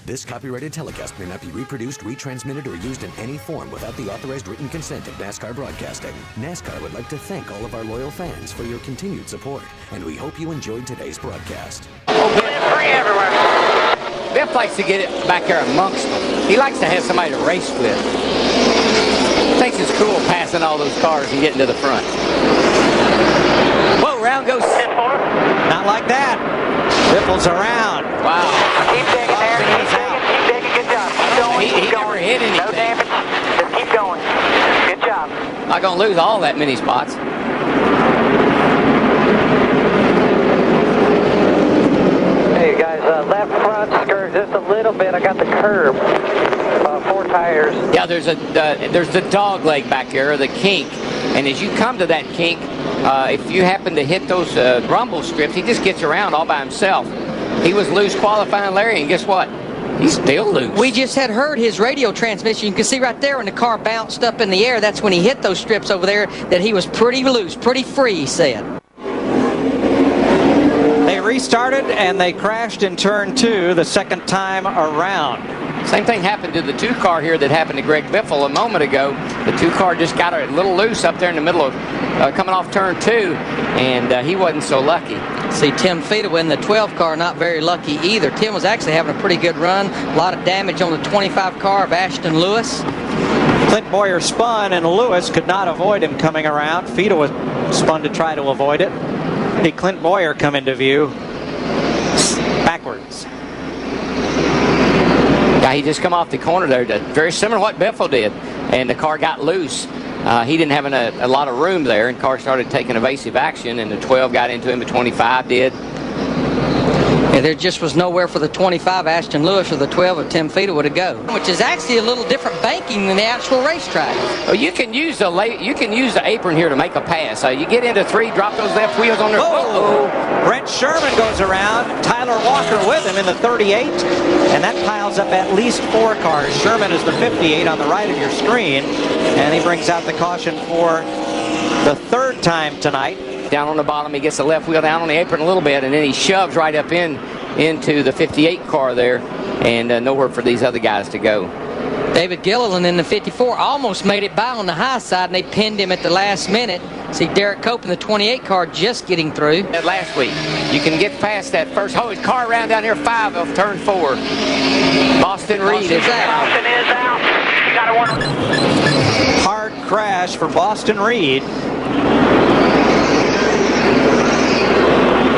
This copyrighted telecast may not be reproduced, retransmitted, or used in any form without the authorized written consent of NASCAR Broadcasting. NASCAR would like to thank all of our loyal fans for your continued support, and we hope you enjoyed today's broadcast. Free everywhere. Biff likes to get it back there amongst them. He likes to have somebody to race with. Thinks it's cool passing all those cars and getting to the front. Whoa, round goes. Not like that. Biffle's around. Wow. Keep digging there. Keep digging. Good job. Keep going. He never hit anything. No damage. Just keep going. Good job. Not going to lose all that many spots. Hey guys, left front skirt just a little bit. I got the curb. 4 tires. Yeah, there's the dog leg back there, or the kink. And as you come to that kink, if you happen to hit those rumble strips, he just gets around all by himself. He was loose qualifying Larry, and guess what? He's still loose. We just had heard his radio transmission. You can see right there when the car bounced up in the air, that's when he hit those strips over there, that he was pretty loose, pretty free, he said. They restarted and they crashed in turn 2 the second time around. Same thing happened to the 2 car here that happened to Greg Biffle a moment ago. The 2 car just got a little loose up there in the middle of coming off turn 2, and he wasn't so lucky. See, Tim Fedewa in the 12 car, not very lucky either. Tim was actually having a pretty good run. A lot of damage on the 25 car of Ashton Lewis. Clint Boyer spun and Lewis could not avoid him coming around. Fedewa spun to try to avoid it. See Clint Boyer come into view backwards. Yeah, he just come off the corner there, very similar to what Biffle did, and the car got loose. He didn't have a lot of room there, and the car started taking evasive action, and the 12 got into him, the 25 did. Yeah, there just was nowhere for the 25 Ashton Lewis or the 12 of Tim Fedewa to go, which is actually a little different banking than the actual racetrack. Oh, you can use the apron here to make a pass. You get into 3, drop those left wheels on there. Oh, Brent Sherman goes around. Tyler Walker with him in the 38, and that piles up at least 4 cars. Sherman is the 58 on the right of your screen, and he brings out the caution for the 3rd time tonight. Down on the bottom, he gets the left wheel down on the apron a little bit, and then he shoves right up into the 58 car there, and nowhere for these other guys to go. David Gilliland in the 54 almost made it by on the high side, and they pinned him at the last minute. See Derek Cope in the 28 car just getting through. Last week, you can get past that first his car around down here 5 of turn 4. Boston Reed is out. Boston is out. You got a 1. Hard crash for Boston Reed.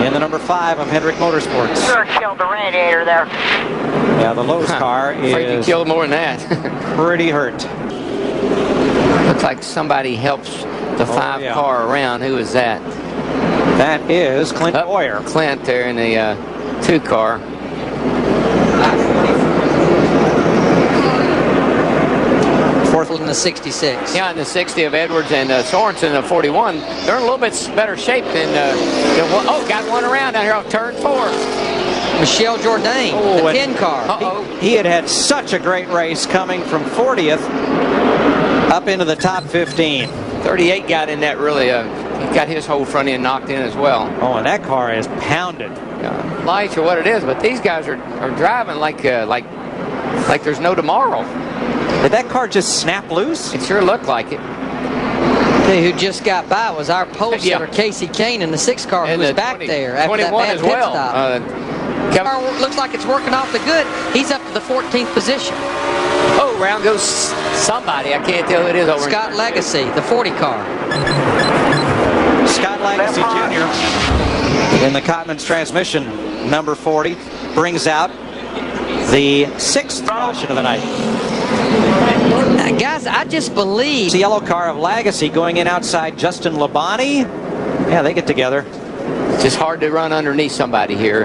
In the number 5 of Hendrick Motorsports. Sure killed the radiator there. Yeah, the Lowe's car is killed more than that. pretty hurt. Looks like somebody helps the 5 car around. Who is that? That is Clint Boyer. Clint there in the 2 car. Fourth in the 66. Yeah, in the 60 of Edwards and Sorensen in the 41. They're in a little bit better shape than got one around down here off turn 4. Michelle Jourdain, the 10 car. He had such a great race coming from 40th up into the top 15. 38 got in that really, he got his whole front end knocked in as well. Oh, and that car is pounded. Lights or what it is, but these guys are driving like there's no tomorrow. Did that car just snap loose? It sure looked like it. Who just got by was our pole sitter, Casey Kane, in the 6 car, who was back there after that bad as pit well. stop. Car looks like it's working off the good. He's up to the 14th position. Oh, round goes somebody. I can't tell who it is over. Scott Legacy, the 40 car. Scott Legacy Jr. in the Cotman's transmission, number 40, brings out the 6th caution of the night. Guys, I just believe... It's the yellow car of Legacy going in outside Justin Labonte. Yeah, they get together. It's just hard to run underneath somebody here,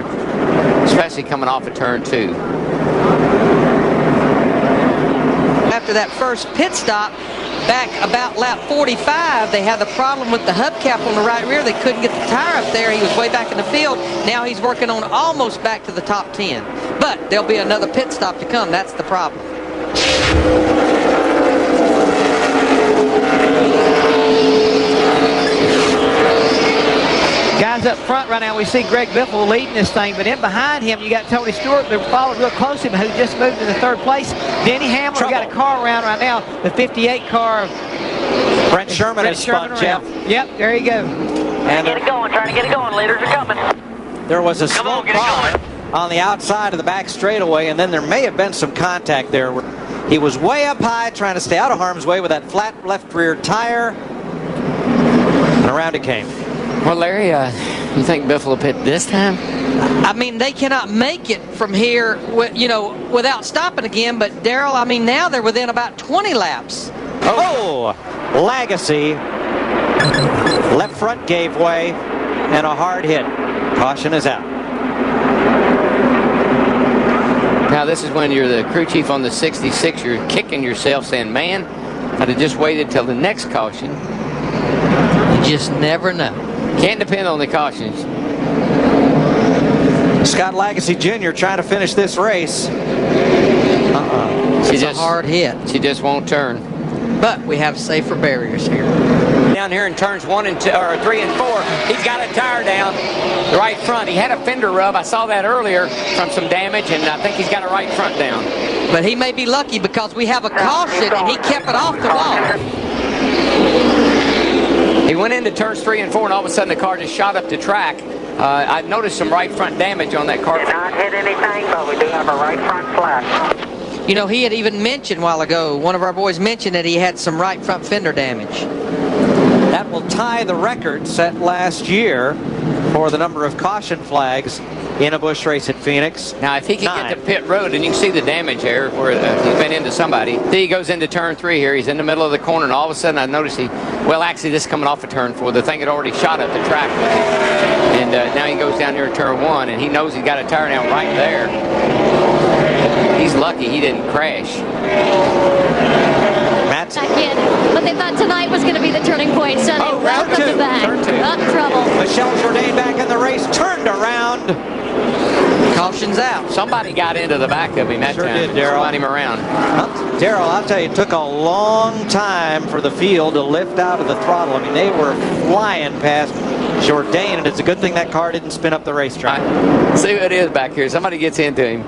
especially coming off of turn 2. After that first pit stop, back about lap 45, they had the problem with the hubcap on the right rear. They couldn't get the tire up there. He was way back in the field. Now he's working on almost back to the top 10. But there'll be another pit stop to come. That's the problem. Guys up front right now, we see Greg Biffle leading this thing, but in behind him, you got Tony Stewart, who followed real close to him, who just moved into third place. Denny Hamlin got a car around right now, the 58 car. Brent Sherman has spun, Jeff. Yep, there you go. And Get it going, trying to get it going. Leaders are coming. there was a slow car on the outside of the back straightaway, and then there may have been some contact there. He was way up high trying to stay out of harm's way with that flat left rear tire, and around it came. Well, Larry, you think Biffle will pit this time? I mean, they cannot make it from here, without stopping again. But Darrell, I mean, now they're within about 20 laps. Oh, Legacy. Left front gave way, and a hard hit. Caution is out. Now, this is when you're the crew chief on the 66. You're kicking yourself saying, man, I'd have just waited till the next caution. You just never know. Can't depend on the cautions. Scott Legacy Jr. trying to finish this race. It's a hard hit. She just won't turn. But we have safer barriers here. Down here in turns 1 and 2, or 3 and 4, he's got a tire down the right front. He had a fender rub. I saw that earlier from some damage, and I think he's got a right front down. But he may be lucky because we have a caution, and he kept it off the wall. He went into turns 3 and 4, and all of a sudden the car just shot up the track. I noticed some right front damage on that car. Did not hit anything, but we do have a right front flat. You know, he had even mentioned a while ago, one of our boys mentioned that he had some right front fender damage. That will tie the record set last year for the number of caution flags in a Busch race at Phoenix. Now, if he can get to pit road, and you can see the damage there where he's been into somebody. See, he goes into turn 3 here. He's in the middle of the corner, and all of a sudden I noticed actually this is coming off of turn 4. The thing had already shot up the track with him. And now he goes down here to turn 1, and he knows he's got a tire down right there. He's lucky he didn't crash. Matt's But they thought tonight was going to be the turning point, so they welcome the back. Turn 2. Not in trouble. Michelle Jourdain back in the race, turned around. Caution's out. Somebody got into the back of him that Sure time. did, Darrell. Spun him around. Darrell, I'll tell you, it took a long time for the field to lift out of the throttle. I mean, they were flying past Jourdain, and it's a good thing that car didn't spin up the racetrack. See who it is back here. Somebody gets into him.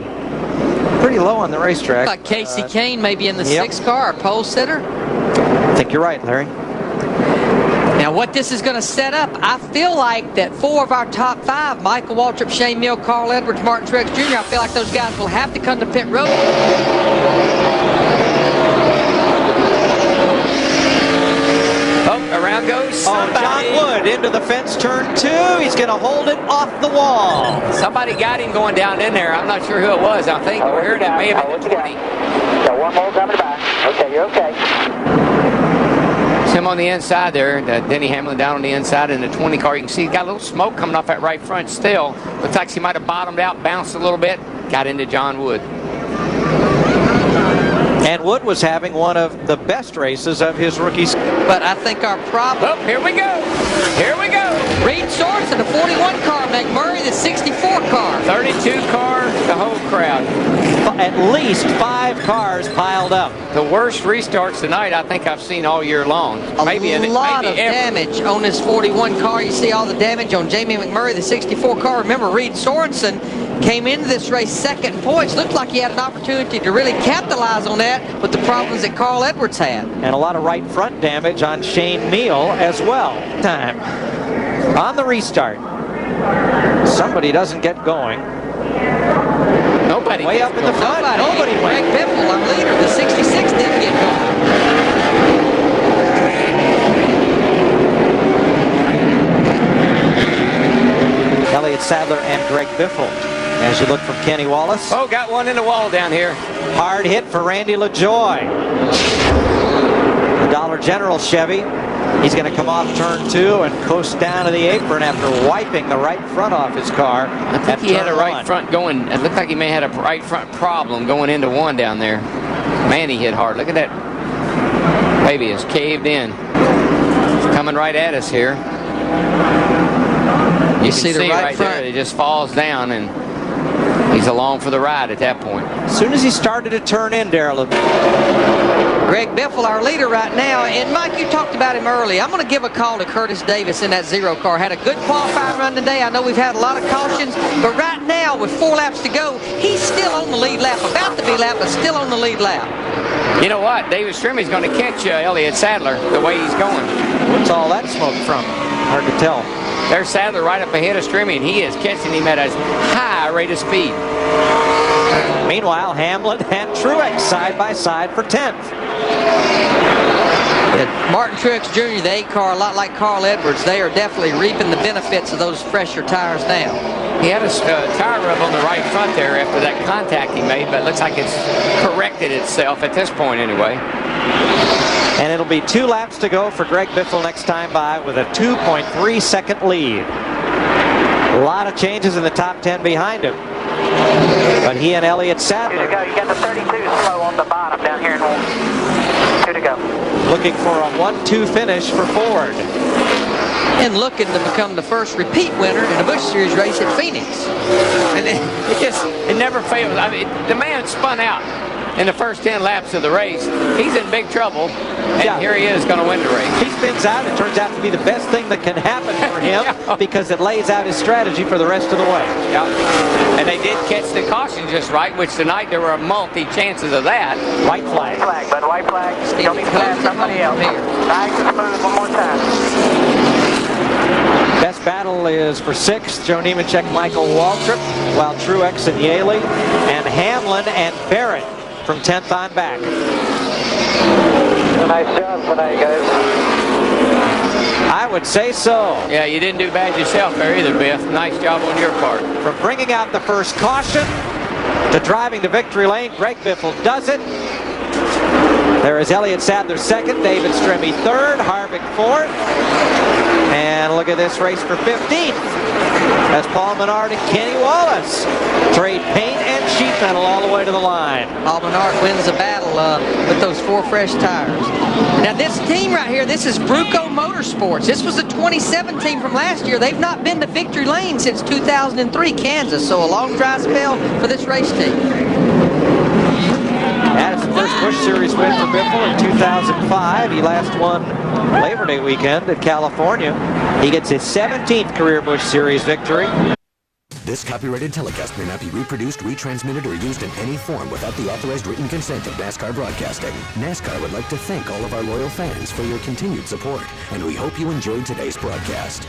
Pretty low on the racetrack. Like Casey Kane maybe in the 6th car, pole sitter. I think you're right, Larry. Now what this is going to set up, I feel like that 4 of our top 5, Michael Waltrip, Shane Mill, Carl Edwards, Martin Truex Jr., I feel like those guys will have to come to pit road. Oh, around goes somebody. John Wood into the fence, turn 2. He's going to hold it off the wall. Somebody got him going down in there. I'm not sure who it was. I think we heard it may have been the 20. Got one more coming back. Okay, you're okay. It's him on the inside there. Denny Hamlin down on the inside in the 20 car. You can see he's got a little smoke coming off that right front still. Looks like he might have bottomed out, bounced a little bit, got into John Wood. And Wood was having one of the best races of his rookie season. But I think our problem... Oh, here we go. Here we go. Reed Sorensen, the 41 car, McMurray, the 64 car. 32 car, the whole crowd. At least 5 cars piled up. The worst restarts tonight I think I've seen all year long. A lot of damage on this 41 car. You see all the damage on Jamie McMurray, the 64 car. Remember, Reed Sorensen came into this race 2nd in points. Looked like he had an opportunity to really capitalize on that with the problems that Carl Edwards had. And a lot of right front damage on Shane Neal as well. Time on the restart. Somebody doesn't get going. Nobody. Way up in the front. Nobody Greg went. Biffle, our leader, the 66, didn't get going. Elliott Sadler and Greg Biffle. As you look from Kenny Wallace. Oh, got one in the wall down here. Hard hit for Randy LaJoy. The Dollar General Chevy. He's going to come off turn 2 and coast down to the apron after wiping the right front off his car. I think he had a right front going. It looked like he may have had a right front problem going into 1 down there. Man, he hit hard. Look at that. Baby is caved in. It's coming right at us here. You see the right front. There, it just falls down, and He's along for the ride at that point. As soon as he started to turn in, Darrell. Greg Biffle, our leader right now, and Mike, you talked about him early. I'm going to give a call to Curtis Davis in that 0 car. Had a good qualifying run today. I know we've had a lot of cautions, but right now with 4 laps to go, he's still on the lead lap, about to be lapped, but still on the lead lap. You know what? David Strimy's going to catch Elliott Sadler the way he's going. What's all that smoke from? Hard to tell. There's Sadler right up ahead of Strimy, and he is catching him at a high rate of speed. Meanwhile, Hamlin and Truex side by side for 10th. Martin Truex Jr., the 8 car, a lot like Carl Edwards, they are definitely reaping the benefits of those fresher tires now. He had a tire rub on the right front there after that contact he made, but it looks like it's corrected itself at this point anyway. And it'll be 2 laps to go for Greg Biffle next time by with a 2.3 second lead. A lot of changes in the top 10 behind him. But he and Elliott Sadler. 2 to go. You got the 32 slow on the bottom down here in 2 to go. Looking for a 1-2 finish for Ford. And looking to become the first repeat winner in a Busch Series race at Phoenix. And it never fails. I mean, the man spun out in the first 10 laps of the race. He's in big trouble, and here he is going to win the race. He spins out. It turns out to be the best thing that can happen for him because it lays out his strategy for the rest of the way. Yeah. And they did catch the caution just right, which tonight there were multi chances of that. White flag. White flag, but white flag. Don't need to pass somebody else. Nice and smooth one more time. Best battle is for 6th, Joe Nemechek, Michael Waltrip, while Truex and Yaley, and Hamlin and Barrett from 10th on back. Nice job tonight, guys. I would say so. Yeah, you didn't do bad yourself there either, Biff. Nice job on your part. From bringing out the first caution to driving to victory lane, Greg Biffle does it. There is Elliott Sadler 2nd, David Stremme 3rd, Harvick 4th. And look at this race for 15th. That's Paul Menard and Kenny Wallace. Trade paint and sheet metal all the way to the line. Paul Menard wins the battle with those 4 fresh tires. Now this team right here, this is Bruco Motorsports. This was the 2017 from last year. They've not been to victory lane since 2003 Kansas, so a long dry spell for this race team. That is the first Busch Series win for Biffle in 2005. He last won Labor Day weekend at California. He gets his 17th career Busch Series victory. This copyrighted telecast may not be reproduced, retransmitted, or used in any form without the authorized written consent of NASCAR Broadcasting. NASCAR would like to thank all of our loyal fans for your continued support, and we hope you enjoyed today's broadcast.